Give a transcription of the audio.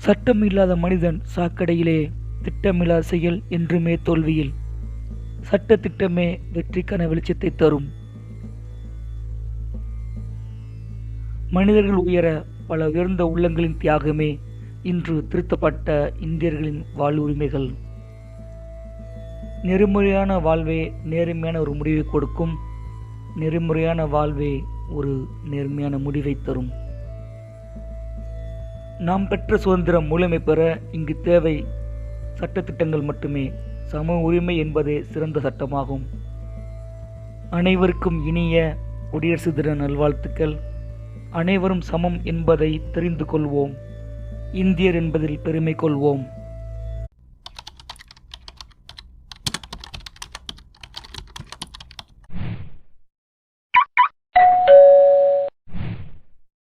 சட்டம் இல்லாத மனிதன் சாக்கடையிலே, திட்டமில்லாத செயல் என்றுமே தோல்வியில். சட்ட திட்டமே வெற்றிக்கான வெளிச்சத்தை தரும். மனிதர்கள் உயர பல உயர்ந்த உள்ளங்களின் தியாகமே இன்று திருத்தப்பட்ட இந்தியர்களின் வாழ்வுரிமைகள். நெறிமுறையான வாழ்வே நேர்மையான ஒரு முடிவை கொடுக்கும். நெறிமுறையான வாழ்வே ஒரு நேர்மையான முடிவை தரும். நாம் பெற்ற சுதந்திரம் முழுமை பெற இங்கு தேவை சட்டத்திட்டங்கள் மட்டுமே. சம உரிமை என்பதே சிறந்த சட்டமாகும். அனைவருக்கும் இனிய குடியரசு தின நல்வாழ்த்துக்கள். அனைவரும் சமம் என்பதை தெரிந்து கொள்வோம். இந்தியர் என்பதில் பெருமை கொள்வோம்.